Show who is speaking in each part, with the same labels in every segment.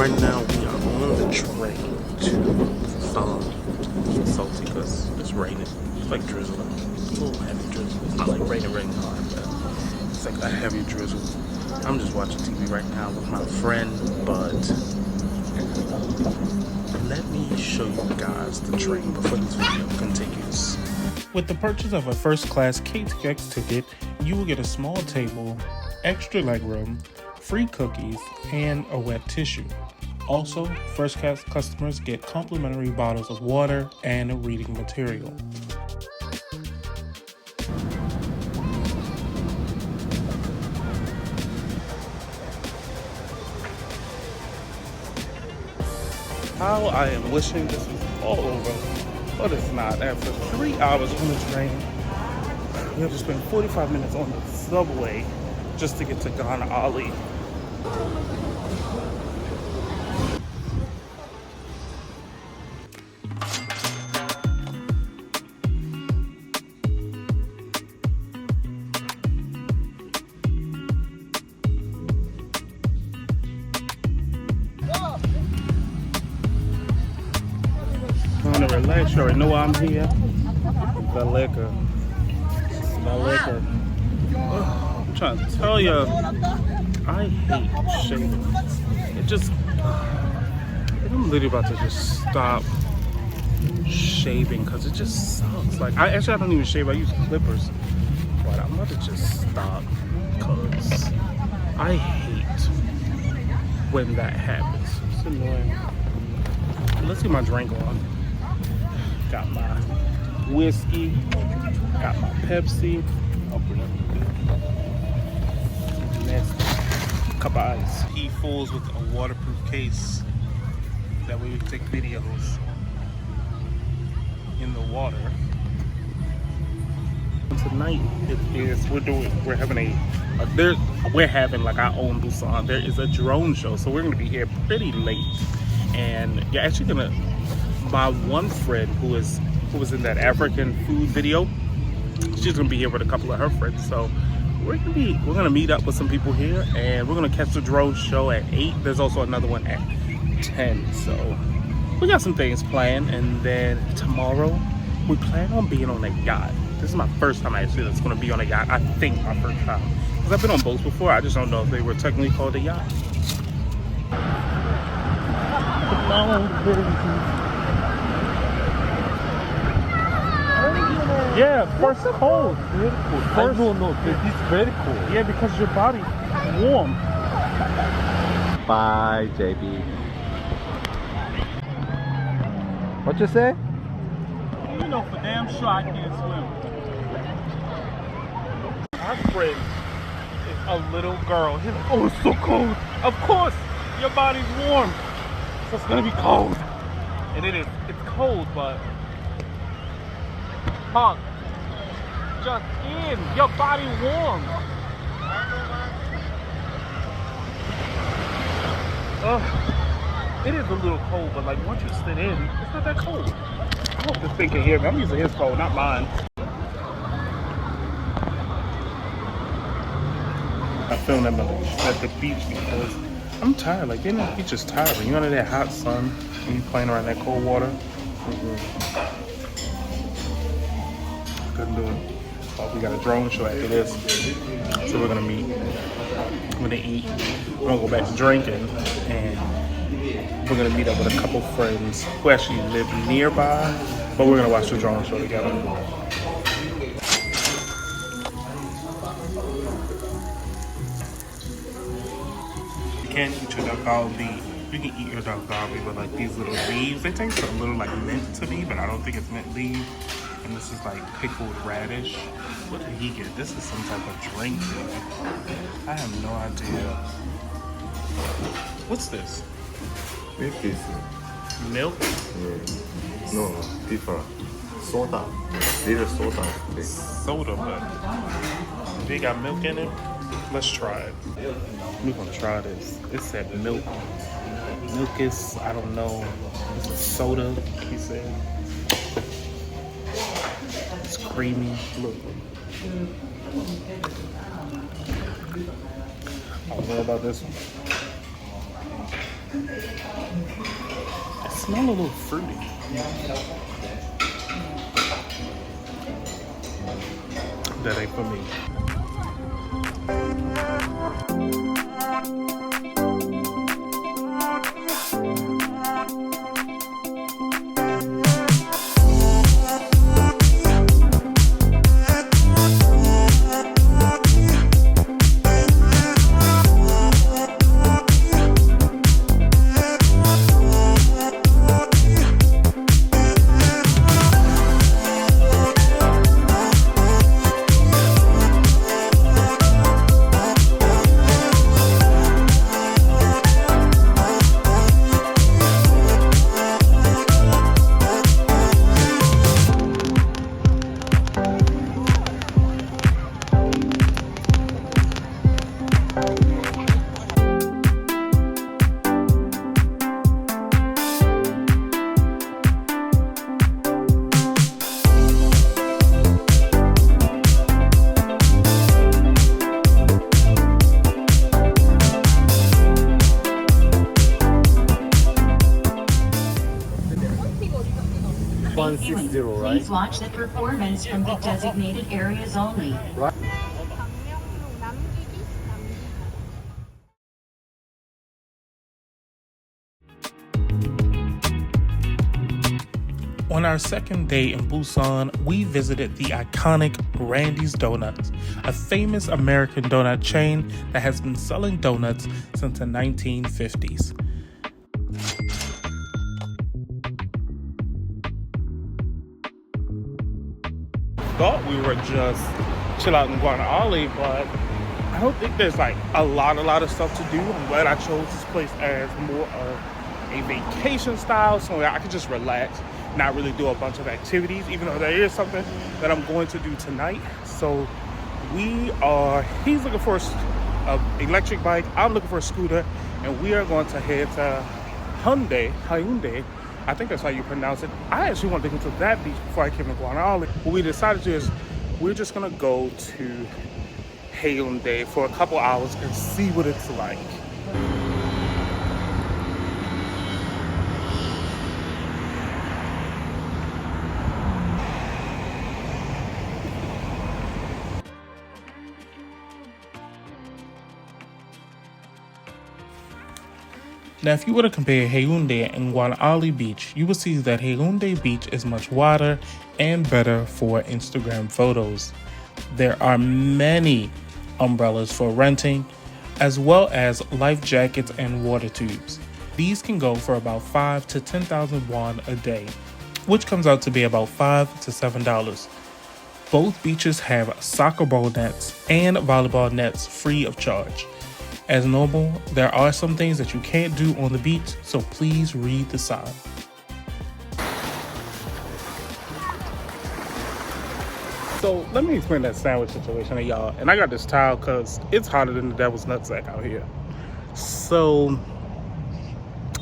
Speaker 1: Right now we are on the train to Busan. It's salty because it's raining. It's like drizzling. It's a little heavy drizzle. It's not like raining hard, but it's like a heavy drizzle. I'm just watching TV right now with my friend, but let me show you guys the train before this video continues. With the purchase of a first class KTX ticket, you will get a small table, extra legroom, free cookies, and a wet tissue. Also, first class customers get complimentary bottles of water and reading material. How I am wishing this was all over, but it's not. After 3 hours on the train, we have to spend 45 minutes on the subway just to get to Gwangalli. I'm gonna relax. You already know why I'm here. The liquor. The liquor. I'm trying to tell you, I hate shaving. It just, I'm literally about to just stop shaving because it just sucks. Like, I don't even shave. I use clippers, but I'm about to just stop because I hate when that happens. It's annoying. Let's get my drink on. Got my whiskey, got my Pepsi. Open up. Cup of ice. He fools with a waterproof case. That way we can take videos in the water. Tonight we're having like our own Busan. There is a drone show, so we're gonna be here pretty late. And you're actually gonna, my one friend who was in that African food video, she's gonna be here with a couple of her friends. So we're gonna meet up with some people here, and we're gonna catch the drone show at 8. There's also another one at 10. So we got some things planned, and then tomorrow we plan on being on a yacht. This is my first time actually that's gonna be on a yacht. I think my first time, because I've been on boats before. I just don't know if they were technically called a yacht. Yeah, first cold. First, no, it's very cold. Yeah, because your body's warm.
Speaker 2: Bye, JB. What you say?
Speaker 1: You know for damn sure I can't swim. Our friend is a little girl. He's like, oh, it's so cold. Of course, your body's warm. So it's gonna be cold. And it is. It's cold, but Hawk, just in. Your body warm. It is a little cold, but like once you sit in, it's not that cold. I hope this thing can hear me. I'm using his phone, not mine. I filmed them at the beach because I'm tired. Like, being at the beach is tiring. You're under that hot sun and you playing around that cold water. Couldn't do it. But we got a drone show after this, so we're gonna meet. We're gonna eat. We're gonna go back to drinking, and we're gonna meet up with a couple friends who actually live nearby. But we're gonna watch the drone show together. You can't eat your Gwangalli. You can eat your Gwangalli, but like these little leaves, they taste a little like mint to me, but I don't think it's mint leaf. And this is like pickled radish. What did he get? This is some type of drink. I have no idea. What's this?
Speaker 2: Milk is.
Speaker 1: Milk?
Speaker 2: Yeah. No, different. Soda. Little soda.
Speaker 1: Soda, but they got milk in it. Let's try it. We're gonna try this. It said milk. Milk is, I don't know. It's a soda, he said. It's creamy. Look. I don't know about this one. It smells a little fruity. That ain't for me.
Speaker 3: Please watch the performance from the designated areas only.
Speaker 1: On our second day in Busan, we visited the iconic Randy's Donuts, a famous American donut chain that has been selling donuts since the 1950s. Thought we were just chill out in Gwangalli, but I don't think there's like a lot of stuff to do. I'm glad I chose this place as more of a vacation style, so I could just relax, not really do a bunch of activities, even though there is something that I'm going to do tonight. So he's looking for an electric bike, I'm looking for a scooter, and we are going to head to Haeundae. I think that's how you pronounce it. I actually wanted to go to that beach before I came to Gwangalli. What we decided to do is we're just gonna go to Haeundae for a couple hours and see what it's like. Now, if you were to compare Haeundae and Gwangalli Beach, you will see that Haeundae Beach is much wider and better for Instagram photos. There are many umbrellas for renting, as well as life jackets and water tubes. These can go for about 5 to 10,000 won a day, which comes out to be about $5 to $7. Both beaches have soccer ball nets and volleyball nets free of charge. As normal, there are some things that you can't do on the beach, so please read the sign. So let me explain that sandwich situation to y'all. And I got this towel because it's hotter than the devil's nutsack out here. So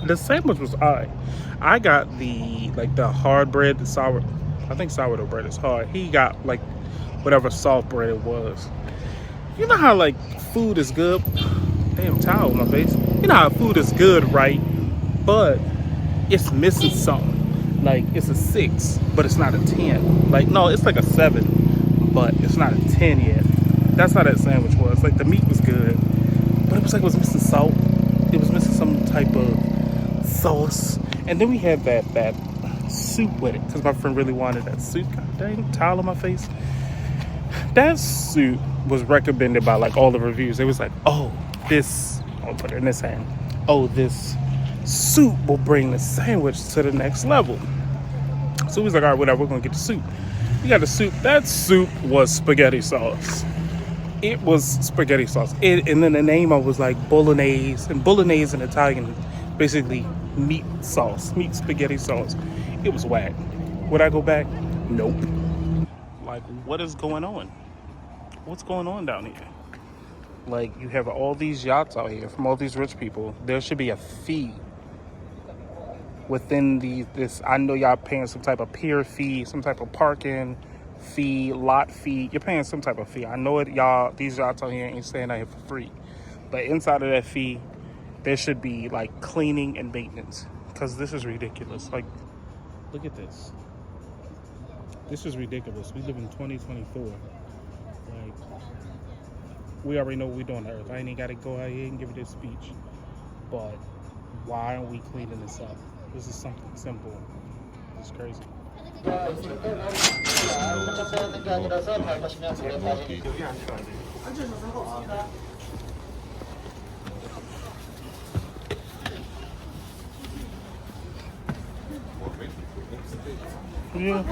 Speaker 1: the sandwich was alright. I got the hard bread, I think sourdough bread is hard. He got like whatever soft bread it was. You know how like food is good? Damn towel on my face. You know how food is good, right? But it's missing something. Like it's a 6, but it's not a 10. Like no, it's like a 7, but it's not a 10 yet. That's how that sandwich was. Like the meat was good, but it was missing salt. It was missing some type of sauce. And then we had that soup with it because my friend really wanted that soup. God dang, towel on my face. That soup was recommended by like all the reviews. It was like, oh, I'll put it in this hand. Oh, this soup will bring the sandwich to the next level. So we was like, all right, whatever, we're gonna get the soup. We got the soup. That soup was spaghetti sauce. It was spaghetti sauce. And then the name of it was like bolognese. And bolognese in Italian, basically meat sauce, meat spaghetti sauce. It was whack. Would I go back? Nope. Like, what is going on? What's going on down here? Like, you have all these yachts out here from all these rich people. There should be a fee within this. I know y'all paying some type of pier fee, some type of parking fee, lot fee. You're paying some type of fee. I know it, y'all. These yachts out here ain't staying out here for free. But inside of that fee, there should be like cleaning and maintenance, because this is ridiculous. Like, look at this. This is ridiculous. We live in 2024. Like, we already know what we're doing on Earth. I ain't even got to go out here and give you this speech. But why aren't we cleaning this up? This is something simple. It's crazy. Yeah.